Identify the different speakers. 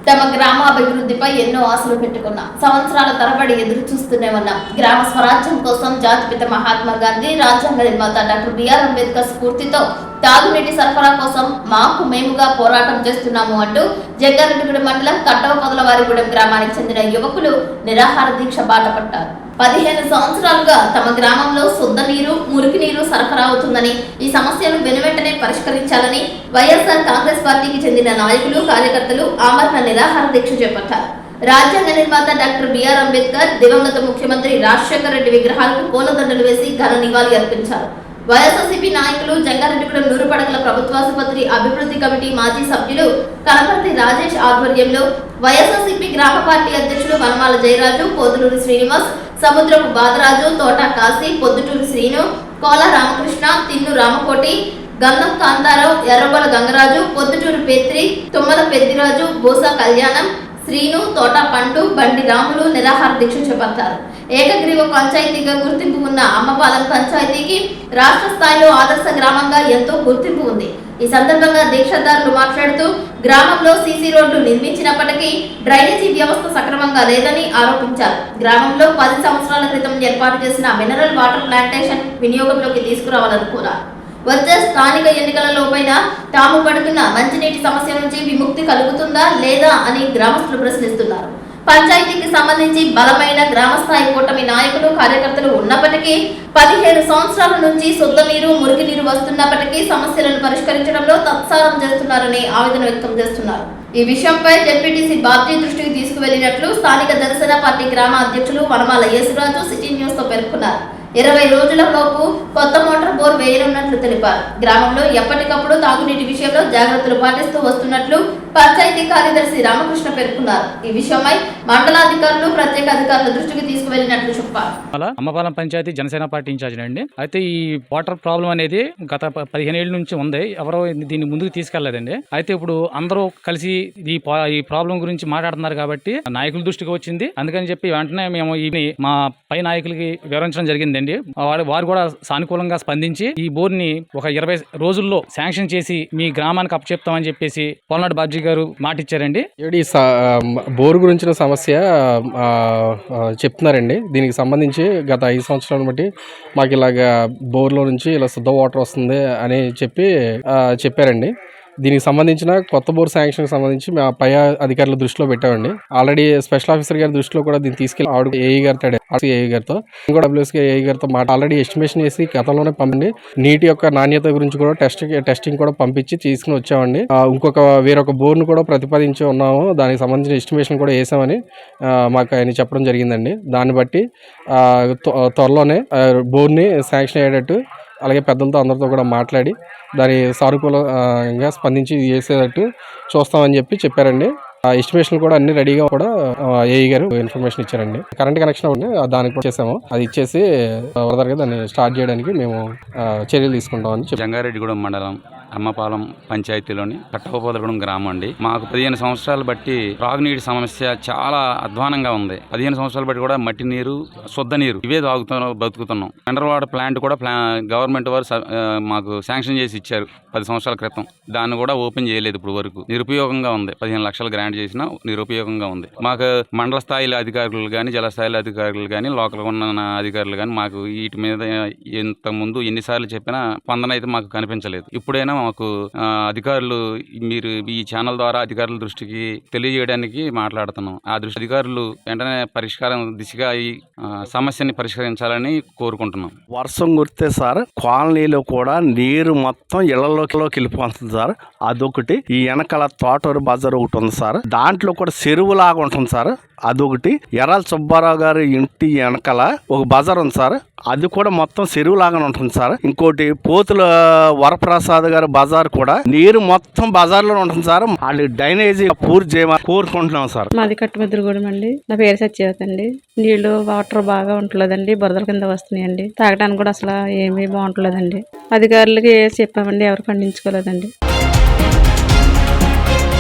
Speaker 1: తమ గ్రామ అభివృద్ధిపై ఎన్నో ఆశలు పెట్టుకున్న సంవత్సరాల తరబడి ఎదురు చూస్తూనే ఉన్నాం. గ్రామ స్వరాజ్యం కోసం జాతిపిత మహాత్మా గాంధీ, రాజ్యాంగ నిర్మాత డాక్టర్ బిఆర్ అంబేద్కర్ స్ఫూర్తితో తాగునీటి సరఫరా కోసం మాకు మేముగా పోరాటం చేస్తున్నాము అంటూ జంగారెడ్డిగూడెం మండలం కట్టవపొదలవారిగూడెం గ్రామానికి చెందిన యువకులు నిరాహార దీక్ష బాట పట్టారు. 15 సంవత్సరాలుగా తమ గ్రామంలో శుద్ధ నీరు, మురికి నీరు సరఫరా అవుతుందని, ఈ సమస్యను వెనువెంటనే పరిష్కరించాలని వైఎస్ఆర్ కాంగ్రెస్ పార్టీకి చెందిన నాయకులు, కార్యకర్తలు ఆమరణ నిరాహార దీక్ష చేపట్టారు. రాజ్యాంగ నిర్మాత డాక్టర్ బిఆర్ అంబేద్కర్, దివంగత ముఖ్యమంత్రి రాజశేఖర రెడ్డి విగ్రహాలకు పూలదండలు వేసి ఘన నివాళి అర్పించారు. వైఎస్ఆర్సీపీ నాయకులు, జంగారెడ్డిగూడెం నూరుపడగల ప్రభుత్వాసుపత్రి అభివృద్ధి కమిటీ మాజీ సభ్యులు కనపర్తి రాజేష్ ఆధ్వర్యంలో వైఎస్ఆర్సీపీ గ్రామ పార్టీ అధ్యక్షులు వనమాల జయరాజు, పోతులూరి శ్రీనివాస్, సముద్రపు బాదరాజు, తోట కాశీ, పొద్దుటూరు శ్రీను, కోల రామకృష్ణ, తిన్ను రామకోటి, గంధం కాంతారావు, ఎర్రగొల గంగరాజు, పొద్దుటూరు పేత్రి, తుమ్మల పెద్దిరాజు, బోసా కళ్యాణం, శ్రీను, తోట పండు, బండి రాములు నిరాహార దీక్ష చేపట్టారు. ఏకగ్రీవ పంచాయతీగా గుర్తింపు ఉన్న అమ్మపాలెం పంచాయతీకి రాష్ట్ర స్థాయిలో ఆదర్శ గ్రామంగా ఎంతో గుర్తింపు ఉంది. ఈ సందర్భంగా దీక్షాదారులు మాట్లాడుతూ గ్రామంలో సీసీ రోడ్లు నిర్మించినప్పటికీ డ్రైనేజీ వ్యవస్థ సక్రమంగా లేదని ఆరోపించారు. గ్రామంలో 10 సంవత్సరాల క్రితం ఏర్పాటు చేసిన మినరల్ వాటర్ ప్లాంటేషన్ వినియోగంలోకి తీసుకురావాలనుకున్నారు. వచ్చే స్థానిక ఎన్నికలలోపైనా తాము పడుతున్న మంచినీటి సమస్య నుంచి విముక్తి కలుగుతుందా లేదా అని గ్రామస్తులు ప్రశ్నిస్తున్నారు. పంచాయతీకి సంబంధించి బలమైన గ్రామస్థాయి కూటమి నాయకులు, కార్యకర్తలు ఉన్నప్పటికీ 15 సంవత్సరాల నుంచి శుద్ధ నీరు, మురికి నీరు వస్తున్నప్పటికీ సమస్యలను పరిష్కరించడంలో తత్సారం చేస్తున్నారని ఆవేదన వ్యక్తం చేస్తున్నారు. ఈ విషయంపై జెడ్పీటీసీ బాబ్జీ దృష్టికి తీసుకువెళ్లినట్లు స్థానిక జనసేన పార్టీ గ్రామ అధ్యక్షులు వనమాల యేసురాజు సిటీ న్యూస్ తో పేర్కొన్నారు. 20 రోజులలోపు కొత్త మోటార్ బోర్ వేయనున్నట్లు తెలిపారు. గ్రామంలో ఎప్పటికప్పుడు తాగునీటి విషయంలో జాగ్రత్తలు పాటిస్తూ వస్తున్నట్లు పంచాయతీ కార్యదర్శి రామకృష్ణ పేర్కొన్నారు. ఈ విషయమై మండలాధికారులు, ప్రత్యేక అధికారుల దృష్టికి తీసుకువెళ్లినట్లు చెప్పారు.
Speaker 2: అమ్మపాలెం పంచాయతీ జనసేన పార్టీ ఇన్ఛార్జ్ అండి. అయితే ఈ వాటర్ ప్రాబ్లం అనేది గత 15 ఏళ్ల నుంచి ఉంది. ఎవరో దీన్ని ముందుకు తీసుకెళ్లేదండి. అయితే ఇప్పుడు అందరూ కలిసి ఈ ప్రాబ్లం గురించి మాట్లాడుతున్నారు కాబట్టి నాయకుల దృష్టికి వచ్చింది. అందుకని చెప్పి వెంటనే మేము మా పై నాయకులకి వివరించడం జరిగిందండి. వారు కూడా సానుకూలంగా స్పందించి ఈ బోర్ని ఒక 20 రోజుల్లో శాంక్షన్ చేసి మీ గ్రామానికి అప్పచెప్తామని చెప్పేసి పొలనాడు బాబ్జీ గారు మాట ఇచ్చారండి.
Speaker 3: బోర్ గురించిన సమస్య చెప్తున్నారండి. దీనికి సంబంధించి గత 5 సంవత్సరాలను బట్టి మాకు ఇలాగ బోర్లో నుంచి ఇలా శుద్ధ వాటర్ వస్తుంది అని చెప్పారండి. దీనికి సంబంధించిన కొత్త బోర్ శాంక్షన్ సంబంధించి మా పై అధికారుల దృష్టిలో పెట్టామండి. ఆల్రెడీ స్పెషల్ ఆఫీసర్ గారి దృష్టిలో కూడా దీన్ని తీసుకెళ్ళి ఆవిడ ఏఈ గారితో కూడా డబ్ల్యూఎస్కే ఏఈ గారితో ఆల్రెడీ ఎస్టిమేషన్ చేసి గతంలోనే పంపండి. నీటి యొక్క నాణ్యత గురించి కూడా టెస్టింగ్ కూడా పంపించి తీసుకుని వచ్చామండి. వేరొక బోర్ను కూడా ప్రతిపాదించి ఉన్నాము. దానికి సంబంధించిన ఎస్టిమేషన్ కూడా వేసామని మాకు ఆయన చెప్పడం జరిగిందండి. దాన్ని బట్టి త్వరలోనే బోర్ని శాంక్షన్ అయ్యేటట్టు, అలాగే పెద్దలతో అందరితో కూడా మాట్లాడి దాని సానుకూలంగా స్పందించి చేసేటట్టు చూస్తామని చెప్పారండి. ఎస్టిమేషన్ కూడా అన్ని రెడీగా కూడా ఏఈ గారు ఇన్ఫర్మేషన్ ఇచ్చారండి. కరెంట్ కనెక్షన్ ఉంది, దానికి కూడా చేసాము. అది ఇచ్చేసి ఫర్దర్గా దాన్ని స్టార్ట్ చేయడానికి మేము చర్యలు తీసుకుంటామని చెప్పి.
Speaker 4: జంగారెడ్డిగూడెం మండలం అమ్మపాలెం పంచాయతీలోని కట్టవపొదలగూడెం గ్రామం అండి. మాకు 15 సంవత్సరాలు బట్టి త్రాగునీటి సమస్య చాలా అధ్వానంగా ఉంది. 15 సంవత్సరాలు బట్టి కూడా మట్టి నీరు, శుద్ధ నీరు ఇవే బతుకుతున్నాం. మినరల్ వాటర్ ప్లాంట్ కూడా గవర్నమెంట్ వారు మాకు శాంక్షన్ చేసి ఇచ్చారు 10 సంవత్సరాల క్రితం. దాన్ని కూడా ఓపెన్ చేయలేదు ఇప్పుడు వరకు. నిరుపయోగంగా ఉంది. 15 లక్షలు గ్రాంట్ చేసినా నిరుపయోగంగా ఉంది. మాకు మండల స్థాయిలో అధికారులు కానీ, జల స్థాయిలో అధికారులు కానీ, లోకల్ ఉన్న అధికారులు కానీ మాకు వీటి మీద ఇంత ముందు ఎన్నిసార్లు చెప్పినా స్పందన అయితే మాకు కనిపించలేదు. ఇప్పుడైనా మాకు అధికారులు, మీరు ఈ ఛానల్ ద్వారా అధికారుల దృష్టికి తెలియజేయడానికి మాట్లాడుతున్నాం. ఆ దృష్టి అధికారులు వెంటనే పరిష్కారం దిశగా ఈ సమస్యని పరిష్కరించాలని కోరుకుంటున్నాం.
Speaker 5: వర్షం కురితే సార్ కాలనీలో కూడా నీరు మొత్తం ఇళ్లలోకి వెళ్ళిపోతుంది సార్. అదొకటి. ఈ వెనకాల తోటూరు బజార్ ఒకటి ఉంది సార్. దాంట్లో కూడా చెరువు లాగా ఉంటుంది సార్. అదొకటి. ఎర్రల సుబ్బారావు గారి ఇంటి వెనకాల ఒక బజార్ ఉంది సార్. అది కూడా మొత్తం చెరువు లాగానే ఉంటుంది సార్. ఇంకోటి పోతుల వరప్రసాద్ గారి బజార్ కూడా నీరు మొత్తం బజార్ లో ఉంటుంది సార్. వాళ్ళు డ్రైనేజీ పూర్తి చేయమని కోరుకుంటున్నాం సార్.
Speaker 6: మాది కట్టుమిద్దురుగూడెం అండి. నా పేరు సత్యవతి అండి. నీళ్లు వాటర్ బాగా ఉంటలేదండి. బురదల కింద వస్తున్నాయండి. తాగడానికి కూడా అసలు ఏమీ బాగుంటలేదండి. అధికారులకి చెప్పామండి, ఎవరు పండించుకోలేదండి.